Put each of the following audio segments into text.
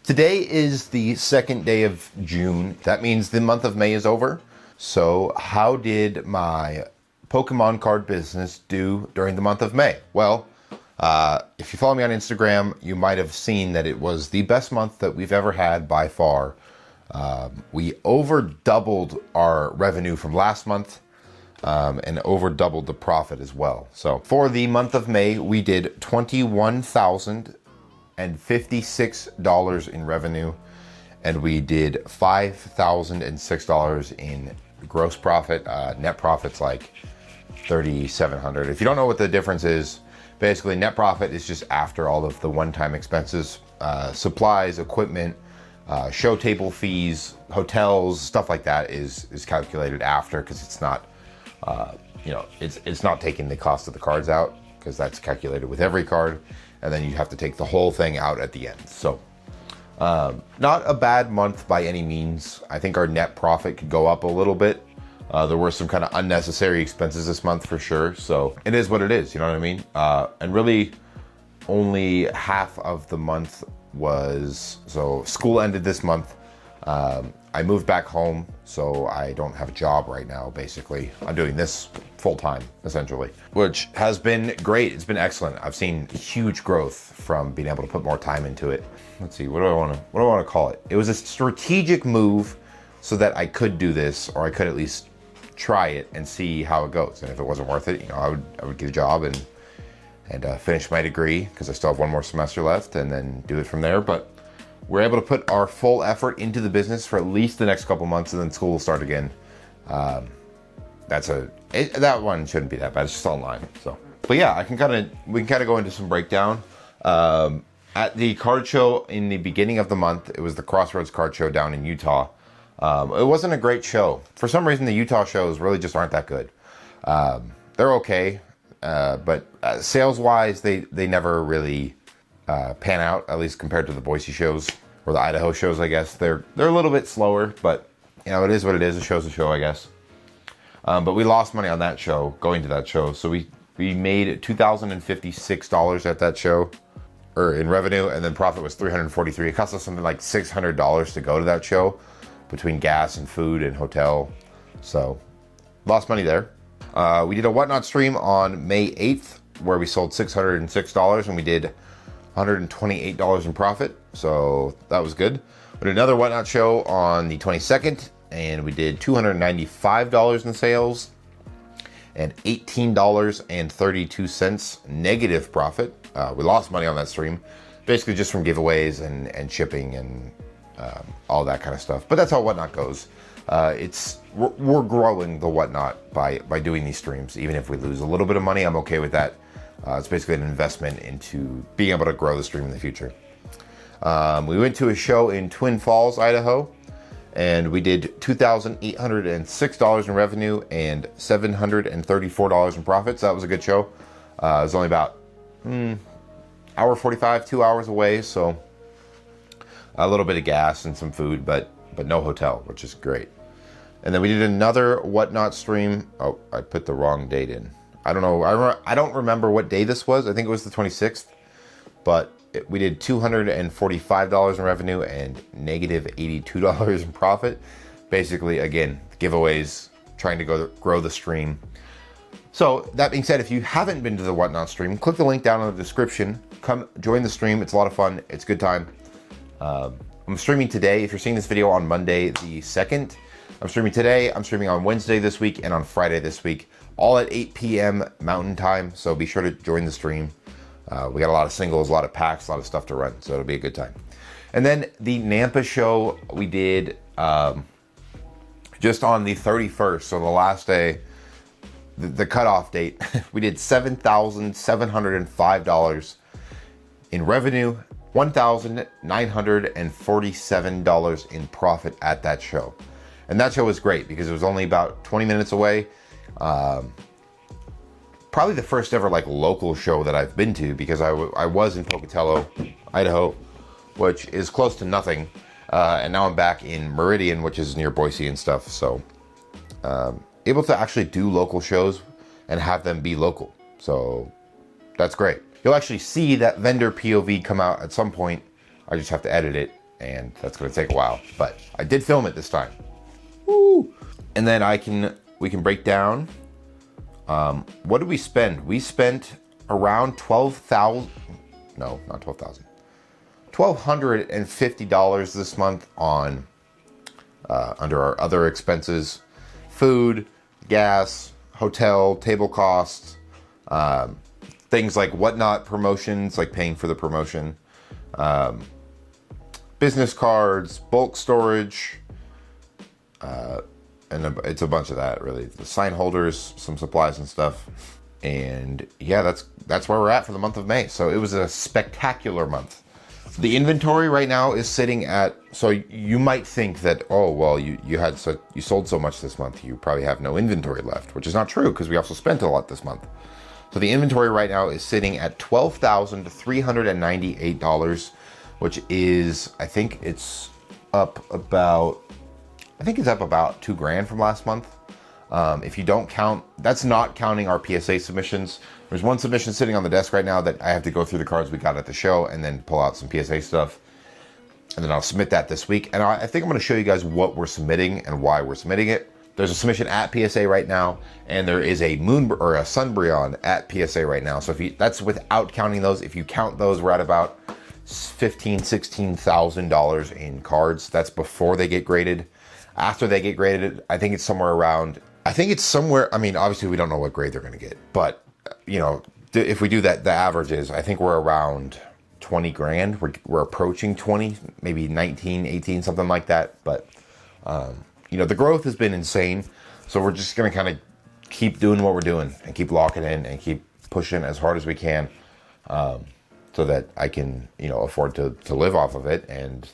Today is the second day of June. That means the month of May is over. So how did my Pokemon card business do during the month of May? Well, if you follow me on Instagram, you might have seen that it was the best month that we've ever had by far. We over doubled our revenue from last month and over doubled the profit as well. So for the month of May, we did $21,056 in revenue, and we did $5,006 in gross profit. Net profit's like $3,700. If you don't know what the difference is, basically net profit is just after all of the one-time expenses, supplies, equipment, show table fees, hotels, stuff like that is calculated after, because it's not, it's not taking the cost of the cards out, because that's calculated with every card, and then you have to take the whole thing out at the end. So not a bad month by any means. I think our net profit could go up a little bit. There were some kind of unnecessary expenses this month for sure. So it is what it is, you know what I mean? And really only half of the month was, so school ended this month. I moved back home, so I don't have a job right now, basically. I'm doing this full time, essentially, which has been great. It's been excellent. I've seen huge growth from being able to put more time into it. Let's see, what do I want to call it? It was a strategic move so that I could do this, or I could at least try it and see how it goes. And if it wasn't worth it, I would get a job and finish my degree, because I still have one more semester left, and then do it from there. But we're able to put our full effort into the business for at least the next couple months, and then school will start again. That one shouldn't be that bad. It's just online. So, but yeah, we can kind of go into some breakdown. At the card show in the beginning of the month, it was the Crossroads card show down in Utah. It wasn't a great show. For some reason, the Utah shows really just aren't that good. They're okay, but sales-wise, they never really pan out, at least compared to the Boise shows or the Idaho shows, I guess. They're a little bit slower, but it is what it is. A show's a show, I guess. But we lost money on that show, going to that show. So we made $2,056 at that show, or in revenue, and then profit was $343. It cost us something like $600 to go to that show, between gas and food and hotel. So lost money there. We did a Whatnot stream on May 8th, where we sold $606, and we did $128 in profit. So that was good. We did another Whatnot show on the 22nd, and we did $295 in sales and $18.32 negative profit. We lost money on that stream, basically just from giveaways and shipping and all that kind of stuff. But that's how Whatnot goes. We're growing the Whatnot by doing these streams. Even if we lose a little bit of money, I'm okay with that. It's basically an investment into being able to grow the stream in the future. We went to a show in Twin Falls, Idaho, and we did $2,806 in revenue and $734 in profits. That was a good show. It was only about hour 45, 2 hours away, so a little bit of gas and some food, but no hotel, which is great. And then we did another Whatnot stream. Oh, I put the wrong date in. I don't know. I don't remember what day this was. I think it was the 26th, but we did $245 in revenue and negative $82 in profit. Basically, again, giveaways, trying to grow the stream. So that being said, if you haven't been to the Whatnot stream, click the link down in the description. Come join the stream. It's a lot of fun. It's a good time. I'm streaming today. If you're seeing this video on Monday the 2nd, I'm streaming today. I'm streaming on Wednesday this week and on Friday this week, all at 8 p.m. Mountain Time. So be sure to join the stream. We got a lot of singles, a lot of packs, a lot of stuff to run. So it'll be a good time. And then the Nampa show we did just on the 31st. So the last day, the cutoff date, we did $7,705 in revenue, $1,947 in profit at that show. And that show was great because it was only about 20 minutes away. Probably the first ever local show that I've been to, because I was in Pocatello, Idaho, which is close to nothing. And now I'm back in Meridian, which is near Boise and stuff. So able to actually do local shows and have them be local. So that's great. You'll actually see that vendor POV come out at some point I just have to edit it, and that's going to take a while. But I did film it this time. Woo! And then we can break down. What did we spend? We spent around $1,250 this month on under our other expenses: food, gas, hotel, table costs, things like Whatnot promotions, like paying for the promotion, business cards, bulk storage, and it's a bunch of that, really. The sign holders, some supplies and stuff. And yeah, that's where we're at for the month of May. So it was a spectacular month. The inventory right now is sitting at, so you might think that, oh, well, you sold so much this month, you probably have no inventory left, which is not true, because we also spent a lot this month. So the inventory right now is sitting at $12,398, which is, I think it's up about $2,000 from last month. If you don't count, that's not counting our PSA submissions. There's one submission sitting on the desk right now that I have to go through the cards we got at the show and then pull out some PSA stuff. And then I'll submit that this week. And I think I'm going to show you guys what we're submitting and why we're submitting it. There's a submission at PSA right now, and there is a Sunbreon at PSA right now. So that's without counting those. If you count those, we're at about $16,000 in cards. That's before they get graded. After they get graded, I think it's somewhere, I mean, obviously we don't know what grade they're going to get, but you know, if we do that, the average is, I think we're around 20 grand. We're approaching 20, maybe 19, 18, something like that. But, you know, the growth has been insane. So we're just going to kind of keep doing what we're doing and keep locking in and keep pushing as hard as we can, so that I can, you know, afford to live off of it, and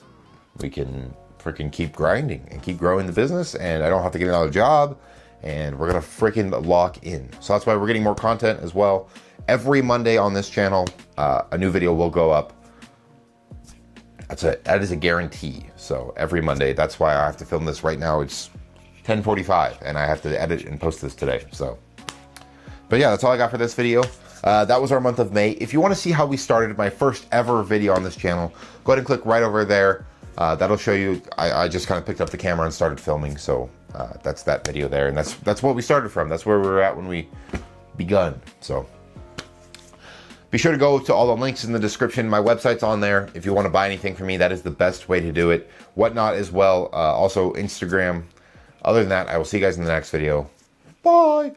we can freaking keep grinding and keep growing the business, and I don't have to get another job, and we're gonna freaking lock in. So that's why we're getting more content as well. Every Monday on this channel, a new video will go up. That is a guarantee. So every Monday, that's why I have to film this right now. It's 10:45 and I have to edit and post this today. So, but yeah, that's all I got for this video. That was our month of May. If you want to see how we started my first ever video on this channel, go ahead and click right over there. That'll show you, I just kind of picked up the camera and started filming. So that's that video there. And that's what we started from. That's where we were at when we begun. So be sure to go to all the links in the description. My website's on there. If you want to buy anything from me, that is the best way to do it. Whatnot as well. Also Instagram. Other than that, I will see you guys in the next video. Bye.